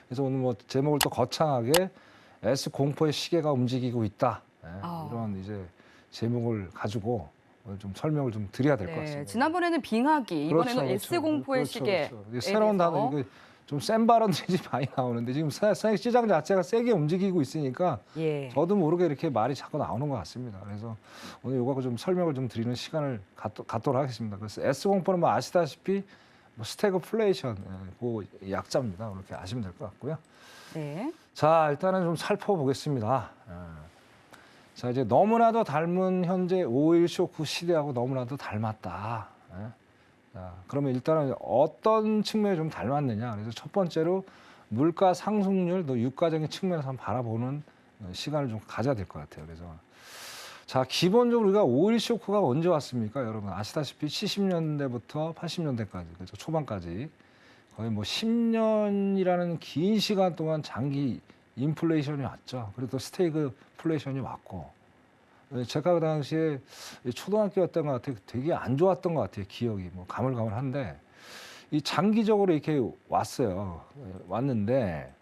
그래서 오늘 뭐 제목을 또 거창하게 S 공포의 시계가 움직이고 있다. 이런 이제 제목을 가지고 오늘 좀 설명을 좀 드려야 될 것 같습니다. 지난번에는 빙하기, 이번에는 그렇죠, S 공포의 그렇죠, 시계. 그렇죠. 이게 새로운 단어 이거 좀 센 발언들이 많이 나오는데 지금 시장 자체가 세게 움직이고 있으니까 예. 저도 모르게 이렇게 말이 자꾸 나오는 것 같습니다. 그래서 오늘 이거 좀 설명을 좀 드리는 시간을 갖도록 하겠습니다. 그래서 S 공포는 뭐 아시다시피 뭐 스태그플레이션 그 약자입니다. 그렇게 아시면 될 것 같고요. 네. 자, 일단은 좀 살펴보겠습니다. 자, 이제 너무나도 닮은 현재 5.1 쇼크 시대하고 너무나도 닮았다. 자, 그러면 일단은 어떤 측면이 좀 닮았느냐. 그래서 첫 번째로 물가 상승률, 또 유가적인 측면에서 한번 바라보는 시간을 좀 가져야 될 것 같아요. 그래서 자, 기본적으로 우리가 5.1 쇼크가 언제 왔습니까? 여러분 아시다시피 70년대부터 80년대까지, 그렇죠? 초반까지 거의 뭐 10년이라는 긴 시간 동안 장기 인플레이션이 왔죠. 그리고 또 스태그플레이션이 왔고, 제가 그 당시에 초등학교였던 것 같아요. 되게 안 좋았던 것 같아요. 기억이 뭐 가물가물한데 이 장기적으로 이렇게 왔어요. 왔는데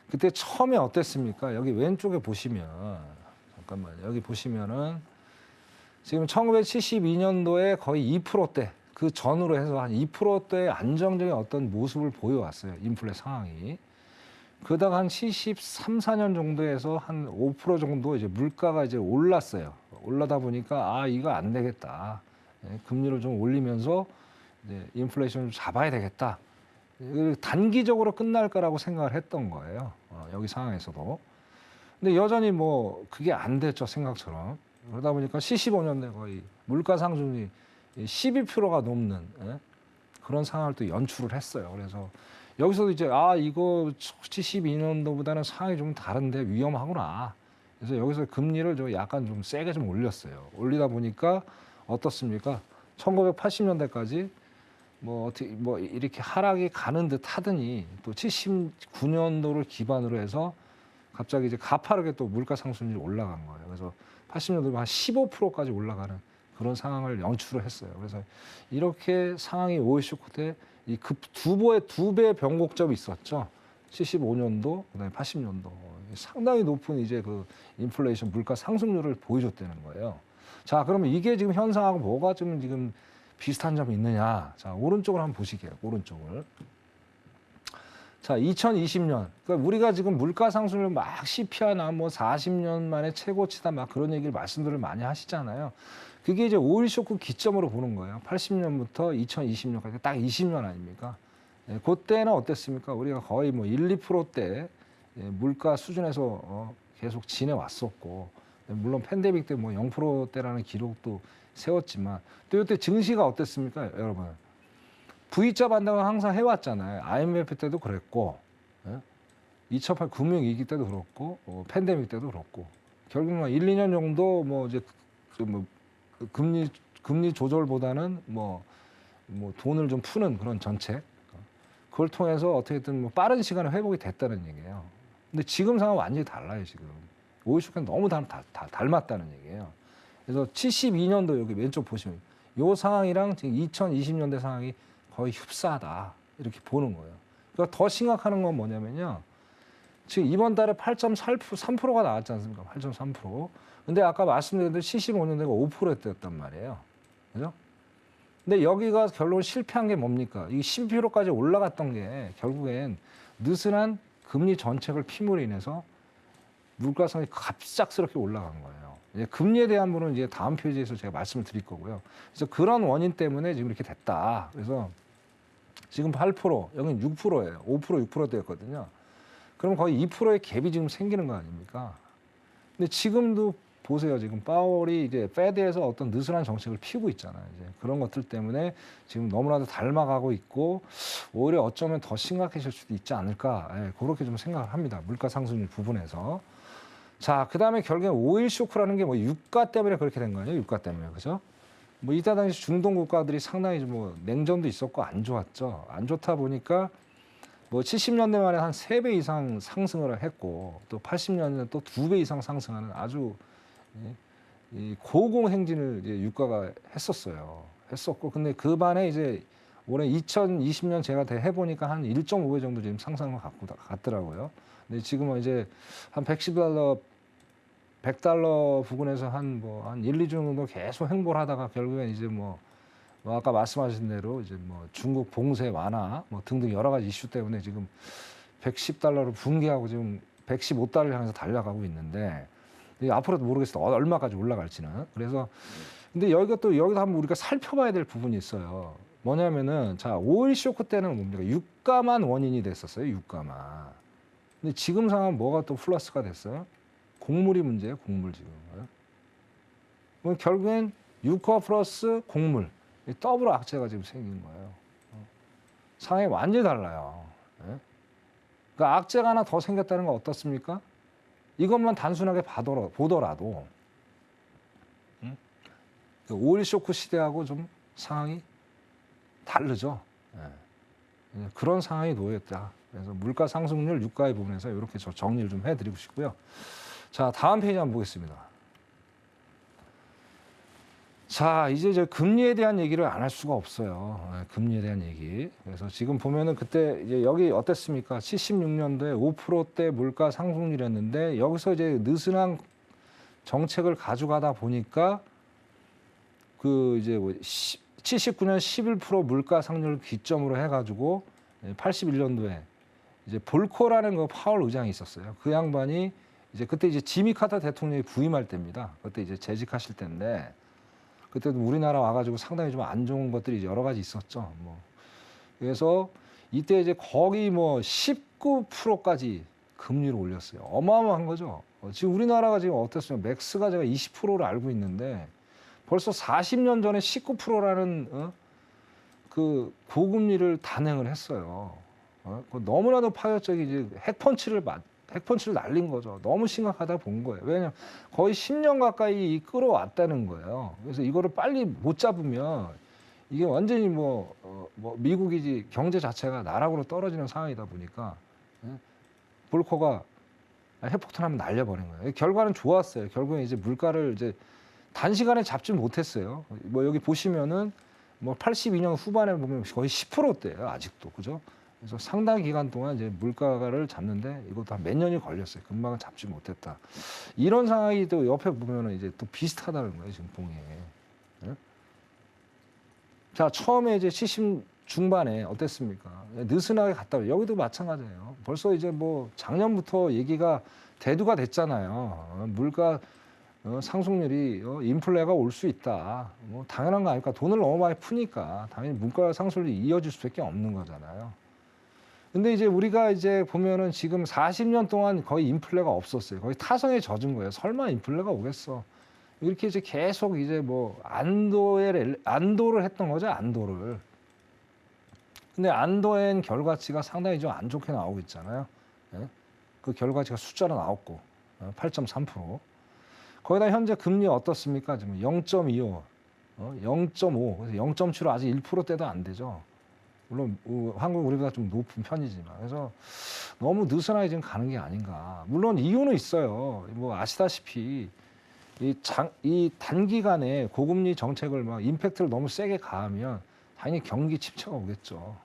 그때 처음에 어땠습니까? 여기 왼쪽에 보시면 잠깐만 여기 보시면은 지금 1972년도에 거의 2%대 그 전으로 해서 한 2%대의 안정적인 어떤 모습을 보여왔어요. 인플레 상황이. 그러다가 한 73, 4년 정도에서 한 5% 정도 이제 물가가 이제 올랐어요. 올라다 보니까 아, 이거 안 되겠다. 금리를 좀 올리면서 이제 인플레이션을 잡아야 되겠다. 단기적으로 끝날 거라고 생각을 했던 거예요. 여기 상황에서도. 근데 여전히 뭐 그게 안 됐죠, 생각처럼. 그러다 보니까 75년대 거의 물가 상승률이 12%가 넘는 그런 상황을 또 연출을 했어요. 그래서 여기서도 이제 아, 이거 72년도보다는 상황이 좀 다른데 위험하구나. 그래서 여기서 금리를 좀 약간 좀 세게 좀 올렸어요. 올리다 보니까 어떻습니까? 1980년대까지 뭐 어떻게 뭐 이렇게 하락이 가는 듯 하더니 또 79년도를 기반으로 해서 갑자기 이제 가파르게 또 물가 상승률이 올라간 거예요. 그래서 80년도에 한 15%까지 올라가는 그런 상황을 연출을 했어요. 그래서 이렇게 상황이 오일 쇼크 때 이 급 두 배의 변곡점이 있었죠. 75년도, 그다음에 80년도 상당히 높은 이제 그 인플레이션 물가 상승률을 보여줬다는 거예요. 자, 그러면 이게 지금 현상하고 뭐가 좀 지금 비슷한 점이 있느냐? 자, 오른쪽을 한번 보시게요. 오른쪽을. 자, 2020년. 그러니까 우리가 지금 물가 상승률 막 CPI나 뭐 40년 만에 최고치다 막 그런 얘기를 말씀들을 많이 하시잖아요. 그게 이제 오일 쇼크 기점으로 보는 거예요. 80년부터 2020년까지 딱 20년 아닙니까? 그때는 어땠습니까? 우리가 거의 뭐 1, 2%대 물가 수준에서 계속 지내왔었고, 물론 팬데믹 때 뭐 0%대라는 기록도 세웠지만, 또 이때 증시가 어땠습니까, 여러분? V자 반등을 항상 해왔잖아요. IMF 때도 그랬고, 2008 금융위기 때도 그렇고, 팬데믹 때도 그렇고, 결국 뭐 1, 2년 정도 뭐 이제 뭐 금리 조절보다는 뭐 돈을 좀 푸는 그런 정책, 그걸 통해서 어떻게든 뭐 빠른 시간에 회복이 됐다는 얘기예요. 근데 지금 상황은 완전히 달라요. 지금 오일 쇼크는 너무 다 닮았다는 얘기예요. 그래서 72년도 여기 왼쪽 보시면 이 상황이랑 지금 2020년대 상황이 거의 흡사하다 이렇게 보는 거예요. 그러니까 더 심각한 건 뭐냐면요. 지금 이번 달에 8.3%가 나왔지 않습니까? 8.3%. 근데 아까 말씀드린 대로 75년대가 5%였단 말이에요. 그죠? 근데 여기가 결론 실패한 게 뭡니까? 이 12%까지 올라갔던 게 결국엔 느슨한 금리 정책을 피므로 인해서 물가상이 갑작스럽게 올라간 거예요. 이제 금리에 대한 부분은 이제 다음 페이지에서 제가 말씀을 드릴 거고요. 그래서 그런 원인 때문에 지금 이렇게 됐다. 그래서 지금 8%, 여기는 6%예요. 5%, 6%대였거든요. 그럼 거의 2%의 갭이 지금 생기는 거 아닙니까? 근데 지금도 보세요. 지금 파월이 이제 페드에서 어떤 느슨한 정책을 피우고 있잖아요. 이제 그런 것들 때문에 지금 너무나도 닮아가고 있고 오히려 어쩌면 더 심각해질 수도 있지 않을까. 그렇게 좀 생각을 합니다. 물가 상승률 부분에서. 자, 그다음에 결국에 오일 쇼크라는 게 뭐 유가 때문에 그렇게 된 거 아니에요? 유가 때문에. 그죠? 뭐 이때 당시 중동 국가들이 상당히 뭐 냉전도 있었고 안 좋았죠. 안 좋다 보니까 뭐 70년대 말에 한 3배 이상 상승을 했고 또 80년대는 또 2배 이상 상승하는 아주 이 고공행진을 이제 유가가 했었어요. 했었고 근데 그 반에 이제 올해 2020년 제가 해보니까 한 1.5배 정도 지금 상승을 갔더라고요. 근데 지금은 이제 한 110달러, 100달러 부근에서 한 1, 2주 정도 계속 횡보를 하다가 결국엔 이제 뭐 아까 말씀하신 대로 이제 뭐 중국 봉쇄 완화 뭐 등등 여러 가지 이슈 때문에 지금 110달러로 붕괴하고 지금 115달러를 향해서 달려가고 있는데 앞으로도 모르겠어요. 얼마까지 올라갈지는. 그래서 근데 여기도 한번 우리가 살펴봐야 될 부분이 있어요. 뭐냐면은 자, 오일 쇼크 때는 뭡니까? 유가만 원인이 됐었어요. 유가만. 근데 지금 상황은 뭐가 또 플러스가 됐어요? 곡물이 문제예요. 곡물 지금. 그럼 결국엔 유가 플러스 곡물. 이 더블 악재가 지금 생긴 거예요. 상황이 완전히 달라요. 그러니까 악재가 하나 더 생겼다는 건 어떻습니까? 이것만 단순하게 보더라도 오일 쇼크 시대하고 좀 상황이 다르죠. 그런 상황이 놓였다. 그래서 물가 상승률, 유가의 부분에서 이렇게 정리를 좀 해드리고 싶고요. 자, 다음 페이지 한번 보겠습니다. 자, 이제 금리에 대한 얘기를 안 할 수가 없어요. 금리에 대한 얘기. 그래서 지금 보면은 그때 이제 여기 어땠습니까? 76년도에 5%대 물가 상승률이었는데 여기서 이제 느슨한 정책을 가져가다 보니까 그 이제 79년 11% 물가 상승률 기점으로 해가지고 81년도에 이제 볼코라는 그 파월 의장이 있었어요. 그 양반이 이제 그때 이제 지미 카터 대통령이 부임할 때입니다. 그때 이제 재직하실 때인데 그때도 우리나라 와가지고 상당히 좀 안 좋은 것들이 여러 가지 있었죠. 뭐 그래서 이때 이제 거의 뭐 19%까지 금리를 올렸어요. 어마어마한 거죠. 지금 우리나라가 지금 어땠어요? 맥스가 제가 20%를 알고 있는데 벌써 40년 전에 19%라는 그 고금리를 단행을 했어요. 너무나도 파격적인 이제 핵펀치를 날린 거죠. 너무 심각하다 본 거예요. 왜냐하면 거의 10년 가까이 끌어왔다는 거예요. 그래서 이거를 빨리 못 잡으면 이게 완전히 미국이 경제 자체가 나락으로 떨어지는 상황이다 보니까 볼커가 핵폭탄 한번 날려버린 거예요. 결과는 좋았어요. 결국에 이제 물가를 이제 단시간에 잡지 못했어요. 뭐 여기 보시면은 뭐 82년 후반에 보면 거의 10%대예요. 아직도. 그죠? 그래서 상당 기간 동안 이제 물가를 잡는데 이것도 한 몇 년이 걸렸어요. 금방 잡지 못했다. 이런 상황이 또 옆에 보면은 이제 또 비슷하다는 거예요. 지금 봉에. 네? 자, 처음에 이제 70 중반에 어땠습니까? 느슨하게 갔다 오요. 여기도 마찬가지예요. 벌써 이제 뭐 작년부터 얘기가 대두가 됐잖아요. 물가 상승률이 인플레가 올 수 있다. 뭐 당연한 거 아닐까? 돈을 너무 많이 푸니까 당연히 물가 상승률이 이어질 수밖에 없는 거잖아요. 근데 이제 우리가 이제 보면은 지금 40년 동안 거의 인플레가 없었어요. 거의 타성에 젖은 거예요. 설마 인플레가 오겠어? 이렇게 이제 계속 이제 뭐 안도를 했던 거죠. 안도를. 근데 안도엔 결과치가 상당히 좀 안 좋게 나오고 있잖아요. 그 결과치가 숫자로 나왔고 8.3%. 거기다 현재 금리 어떻습니까? 지금 0.25, 0.5, 그래서 0.7로 아직 1%대도 안 되죠. 물론 한국 우리보다 좀 높은 편이지만 그래서 너무 느슨하게 지금 가는 게 아닌가. 물론 이유는 있어요. 뭐 아시다시피 이 단기간에 고금리 정책을 막 임팩트를 너무 세게 가하면 당연히 경기 침체가 오겠죠.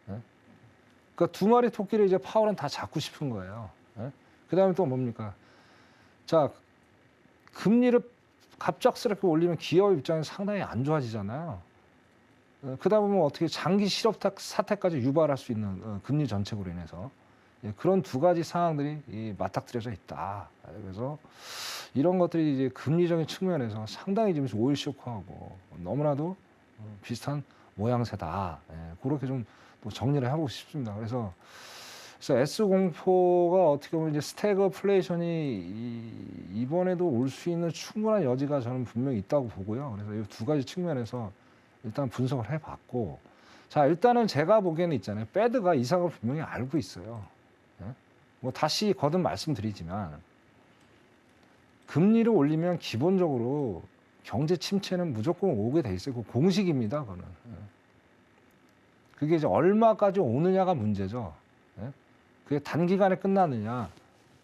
그러니까 두 마리 토끼를 이제 파월은 다 잡고 싶은 거예요. 그다음에 또 뭡니까? 자, 금리를 갑작스럽게 올리면 기업 입장에서 상당히 안 좋아지잖아요. 그러다 보면 어떻게 장기 실업 사태까지 유발할 수 있는 금리 정책으로 인해서 그런 두 가지 상황들이 맞닥뜨려져 있다. 그래서 이런 것들이 이제 금리적인 측면에서 상당히 지금 오일 쇼크하고 너무나도 비슷한 모양새다. 그렇게 좀 또 정리를 하고 싶습니다. 그래서 S 공포가 어떻게 보면 이제 스태그플레이션이 이번에도 올 수 있는 충분한 여지가 저는 분명히 있다고 보고요. 그래서 이 두 가지 측면에서 일단 분석을 해봤고, 자 일단은 제가 보기에는 있잖아요. 패드가 이상을 분명히 알고 있어요. 뭐 다시 거듭 말씀드리지만 금리를 올리면 기본적으로 경제 침체는 무조건 오게 돼 있어요. 그 공식입니다. 그거는. 그게 이제 얼마까지 오느냐가 문제죠. 그게 단기간에 끝나느냐,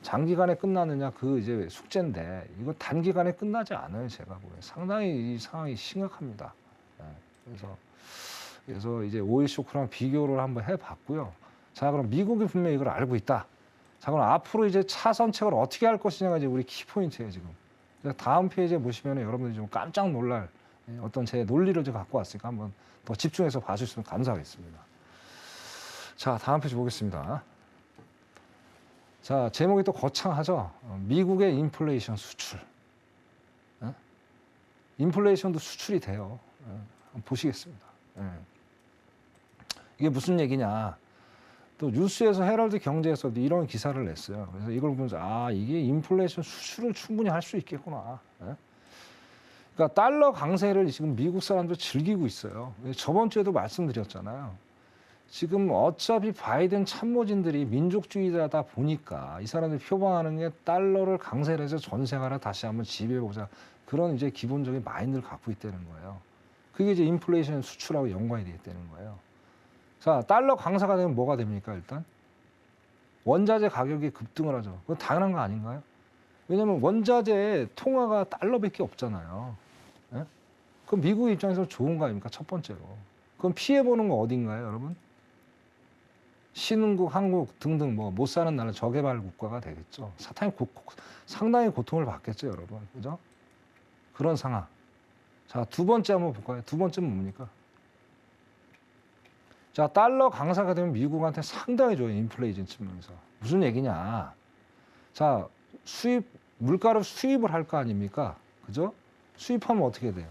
장기간에 끝나느냐 그 이제 숙제인데 이거 단기간에 끝나지 않아요. 제가 보기엔 상당히 이 상황이 심각합니다. 그래서 그래서 이제 오일 쇼크랑 비교를 한번 해봤고요. 자, 그럼 미국이 분명히 이걸 알고 있다. 자, 그럼 앞으로 이제 차선책을 어떻게 할 것이냐가 이제 우리 키포인트예요, 지금. 그래서 다음 페이지에 보시면 여러분들이 좀 깜짝 놀랄 어떤 제 논리를 좀 갖고 왔으니까 한번 더 집중해서 봐주시면 감사하겠습니다. 자, 다음 페이지 보겠습니다. 자, 제목이 또 거창하죠. 미국의 인플레이션 수출. 인플레이션도 수출이 돼요. 한번 보시겠습니다. 이게 무슨 얘기냐. 또 뉴스에서 헤럴드 경제에서도 이런 기사를 냈어요. 그래서 이걸 보면서 이게 인플레이션 수출을 충분히 할 수 있겠구나. 그러니까 달러 강세를 지금 미국 사람들 즐기고 있어요. 저번 주에도 말씀드렸잖아요. 지금 어차피 바이든 참모진들이 민족주의자다 보니까 이 사람들이 표방하는 게 달러를 강세를 해서 전세가를 다시 한번 지배해보자. 그런 이제 기본적인 마인드를 갖고 있다는 거예요. 그게 이제 인플레이션 수출하고 연관이 되겠다는 거예요. 자, 달러 강세가 되면 뭐가 됩니까, 일단? 원자재 가격이 급등을 하죠. 그건 당연한 거 아닌가요? 왜냐면 원자재 통화가 달러밖에 없잖아요. 예? 그럼 미국 입장에서 좋은 거 아닙니까, 첫 번째로. 그럼 피해보는 거 어딘가요, 여러분? 신흥국, 한국 등등 뭐 못 사는 나라 저개발 국가가 되겠죠. 상당히 고통을 받겠죠, 여러분. 그죠? 그런 상황. 자, 두 번째 한번 볼까요? 두 번째는 뭡니까? 자, 달러 강세가 되면 미국한테 상당히 좋아요, 인플레이션 측면에서. 무슨 얘기냐? 자, 물가를 수입을 할 거 아닙니까? 그죠? 수입하면 어떻게 돼요?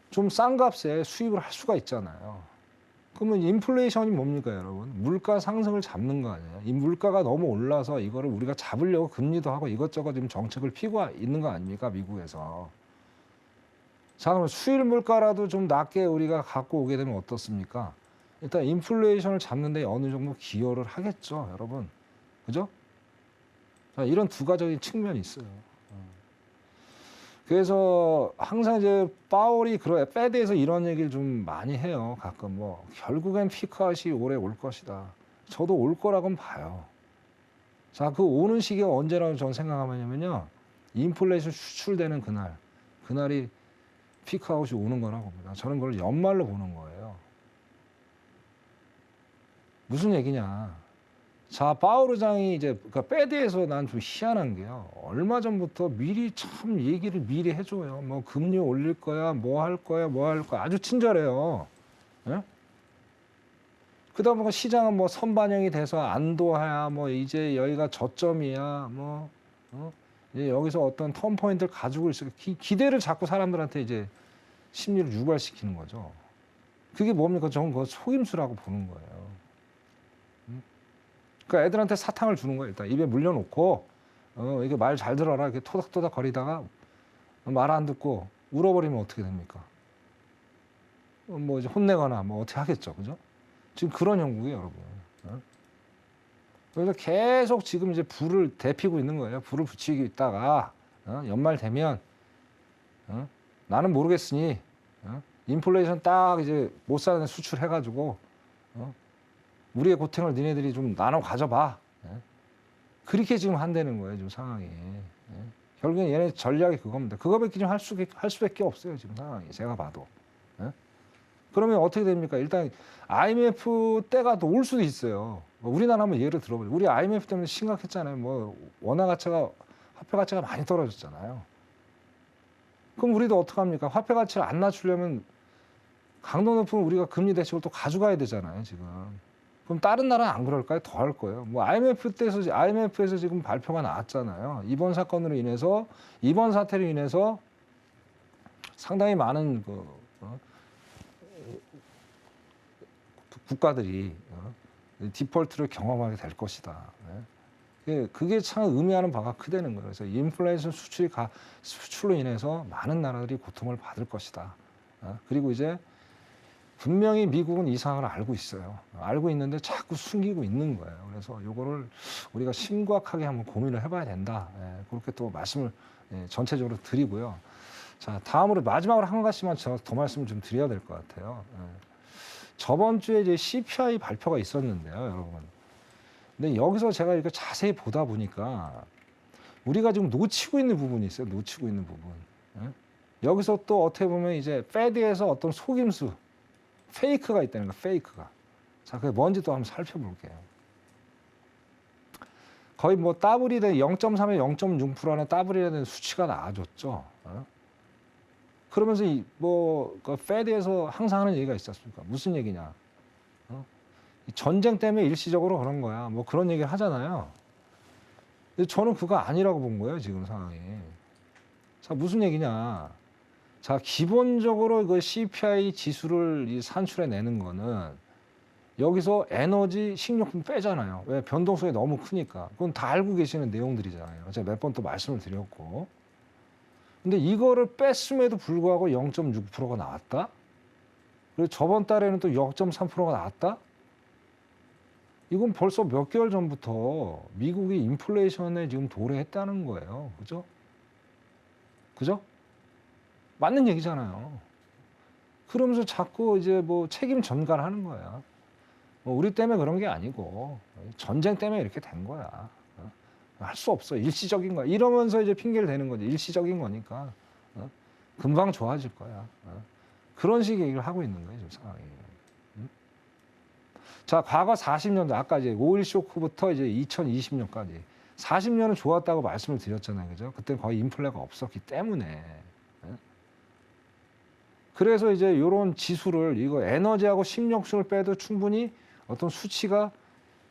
좀 싼 값에 수입을 할 수가 있잖아요. 그러면 인플레이션이 뭡니까, 여러분? 물가 상승을 잡는 거 아니에요? 이 물가가 너무 올라서 이거를 우리가 잡으려고 금리도 하고 이것저것 지금 정책을 피고 있는 거 아닙니까, 미국에서? 자, 그럼 수일 물가라도 좀 낮게 우리가 갖고 오게 되면 어떻습니까? 일단 인플레이션을 잡는 데 어느 정도 기여를 하겠죠, 여러분. 그죠? 자, 이런 두 가지 측면이 있어요. 그래서 항상 이제 파월이 페드에서 이런 얘기를 좀 많이 해요. 가끔 뭐 결국엔 피크아웃이 올해 올 것이다. 저도 올 거라고는 봐요. 자, 그 오는 시기가 언제라고 저는 생각하면요, 인플레이션 수출되는 그날이 피크아웃이 오는 거라고 봅니다. 저는 그걸 연말로 보는 거예요. 무슨 얘기냐? 자, 파월 의장이 이제 그러니까 페드에서 난 좀 희한한 게요. 얼마 전부터 미리 참 얘기를 미리 해줘요. 뭐 금리 올릴 거야, 뭐 할 거야, 뭐 할 거야. 아주 친절해요. 예? 그러다 보니까 시장은 뭐 선반영이 돼서 안도하야, 뭐 이제 여기가 저점이야, 뭐 이제 여기서 어떤 턴 포인트를 가지고 있어. 기대를 자꾸 사람들한테 이제 심리를 유발시키는 거죠. 그게 뭡니까? 저는 그거 속임수라고 보는 거예요. 그러니까 애들한테 사탕을 주는 거예요. 일단 입에 물려놓고 이게 말 잘 들어라 이렇게 토닥토닥 거리다가 말 안 듣고 울어버리면 어떻게 됩니까? 뭐 이제 혼내거나 뭐 어떻게 하겠죠, 그죠? 지금 그런 형국이에요, 여러분. 그래서 계속 지금 이제 불을 데피고 있는 거예요. 불을 붙이고 있다가 연말 되면 나는 모르겠으니 인플레이션 딱 이제 못 사는 애 수출해가지고 우리의 고통을 니네들이 좀 나눠 가져봐. 그렇게 지금 한다는 거예요, 지금 상황이. 결국엔 얘네 전략이 그겁니다. 그거밖에 좀 할 수밖에 없어요, 지금 상황이. 제가 봐도. 그러면 어떻게 됩니까? 일단 IMF 때가 또 올 수도 있어요. 우리나라 한번 예를 들어보죠. 우리 IMF 때문에 심각했잖아요. 뭐 원화 가치가, 화폐 가치가 많이 떨어졌잖아요. 그럼 우리도 어떡합니까? 화폐 가치를 안 낮추려면 강도 높은 우리가 금리 대책을 또 가져가야 되잖아요, 지금. 그럼 다른 나라는 안 그럴까요? 더 할 거예요. 뭐 IMF에서 지금 발표가 나왔잖아요. 이번 사건으로 인해서, 이번 사태로 인해서 상당히 많은 국가들이 디폴트를 경험하게 될 것이다. 그게 참 의미하는 바가 크다는 거예요. 그래서 인플레이션 수출로 인해서 많은 나라들이 고통을 받을 것이다. 그리고 이제 분명히 미국은 이 상황을 알고 있어요. 알고 있는데 자꾸 숨기고 있는 거예요. 그래서 이거를 우리가 심각하게 한번 고민을 해봐야 된다. 그렇게 또 말씀을 전체적으로 드리고요. 자, 다음으로 마지막으로 한 가지만 더 말씀을 좀 드려야 될 것 같아요. 저번 주에 이제 CPI 발표가 있었는데요, 여러분. 근데 여기서 제가 이렇게 자세히 보다 보니까 우리가 지금 놓치고 있는 부분이 있어요. 여기서 또 어떻게 보면 이제 페드에서 어떤 속임수, 페이크가 있다는 거, 페이크가. 자, 그게 뭔지 또 한번 살펴볼게요. 거의 뭐 더블이 된 0.3에 0.6%라는 더블이라는 수치가 나와줬죠. 그러면서 그 페드에서 항상 하는 얘기가 있지 않습니까? 무슨 얘기냐? 이 전쟁 때문에 일시적으로 그런 거야. 뭐 그런 얘기를 하잖아요. 근데 저는 그거 아니라고 본 거예요, 지금 상황이. 자, 무슨 얘기냐? 자, 기본적으로 그 CPI 지수를 산출해 내는 거는 여기서 에너지, 식료품 빼잖아요. 왜? 변동성이 너무 크니까. 그건 다 알고 계시는 내용들이잖아요. 제가 몇 번 또 말씀을 드렸고. 근데 이거를 뺐음에도 불구하고 0.6%가 나왔다? 그리고 저번 달에는 또 0.3%가 나왔다? 이건 벌써 몇 개월 전부터 미국이 인플레이션에 지금 도래했다는 거예요. 그죠? 그죠? 맞는 얘기잖아요. 그러면서 자꾸 이제 뭐 책임 전가를 는 거야. 뭐 우리 때문에 그런 게 아니고 전쟁 때문에 이렇게 된 거야. 할 수 없어. 일시적인 거야. 이러면서 이제 핑계를 대는 거지. 일시적인 거니까. 금방 좋아질 거야. 그런 식의 얘기를 하고 있는 거예요, 지금 상황이. 자, 과거 40년, 아까 이제 5.1 쇼크부터 이제 2020년까지 40년은 좋았다고 말씀을 드렸잖아요. 그죠? 그때 거의 인플레가 없었기 때문에. 그래서 이제 이런 지수를 이거 에너지하고 식료품을 빼도 충분히 어떤 수치가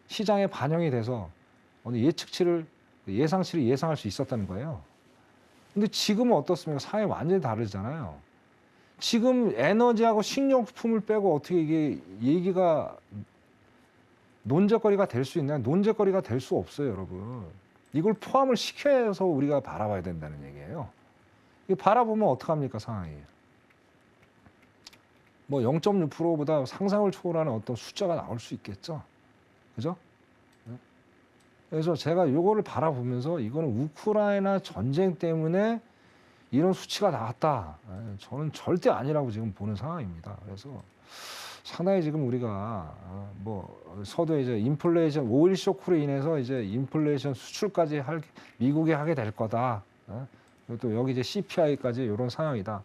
시장에 반영이 돼서 어느 예측치를 예상치를 예상할 수 있었다는 거예요. 근데 지금은 어떻습니까? 상황이 완전히 다르잖아요. 지금 에너지하고 식료품을 빼고 어떻게 이게 얘기가 논쟁거리가 될 수 있나요? 논쟁거리가 될 수 없어요, 여러분. 이걸 포함을 시켜서 우리가 바라봐야 된다는 얘기예요. 이거 바라보면 어떡합니까, 상황이. 뭐 0.6%보다 상상을 초월하는 어떤 숫자가 나올 수 있겠죠. 그죠? 그래서 제가 이거를 바라보면서 이거는 우크라이나 전쟁 때문에 이런 수치가 나왔다. 저는 절대 아니라고 지금 보는 상황입니다. 그래서 상당히 지금 우리가 뭐 서두에 이제 인플레이션 5.1 쇼크로 인해서 이제 인플레이션 수출까지 미국이 하게 될 거다. 그리고 또 여기 이제 CPI까지 이런 상황이다.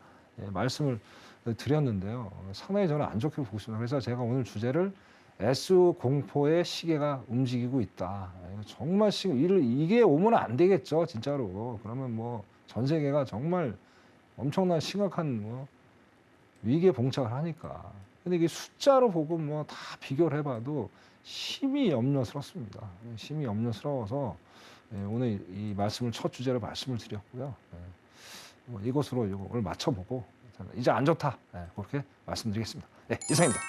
말씀을 드렸는데요. 상당히 저는 안 좋게 보고 있습니다. 그래서 제가 오늘 주제를 S 공포의 시계가 움직이고 있다. 정말 이게 오면 안 되겠죠, 진짜로. 그러면 뭐 전 세계가 정말 엄청난 심각한 뭐 위기에 봉착을 하니까. 근데 이게 숫자로 보고 뭐 다 비교를 해봐도 심히 염려스럽습니다. 심히 염려스러워서 오늘 이 말씀을 첫 주제로 말씀을 드렸고요. 이것으로 오늘 맞춰보고 이제 안 좋다. 그렇게 말씀드리겠습니다. 이상입니다.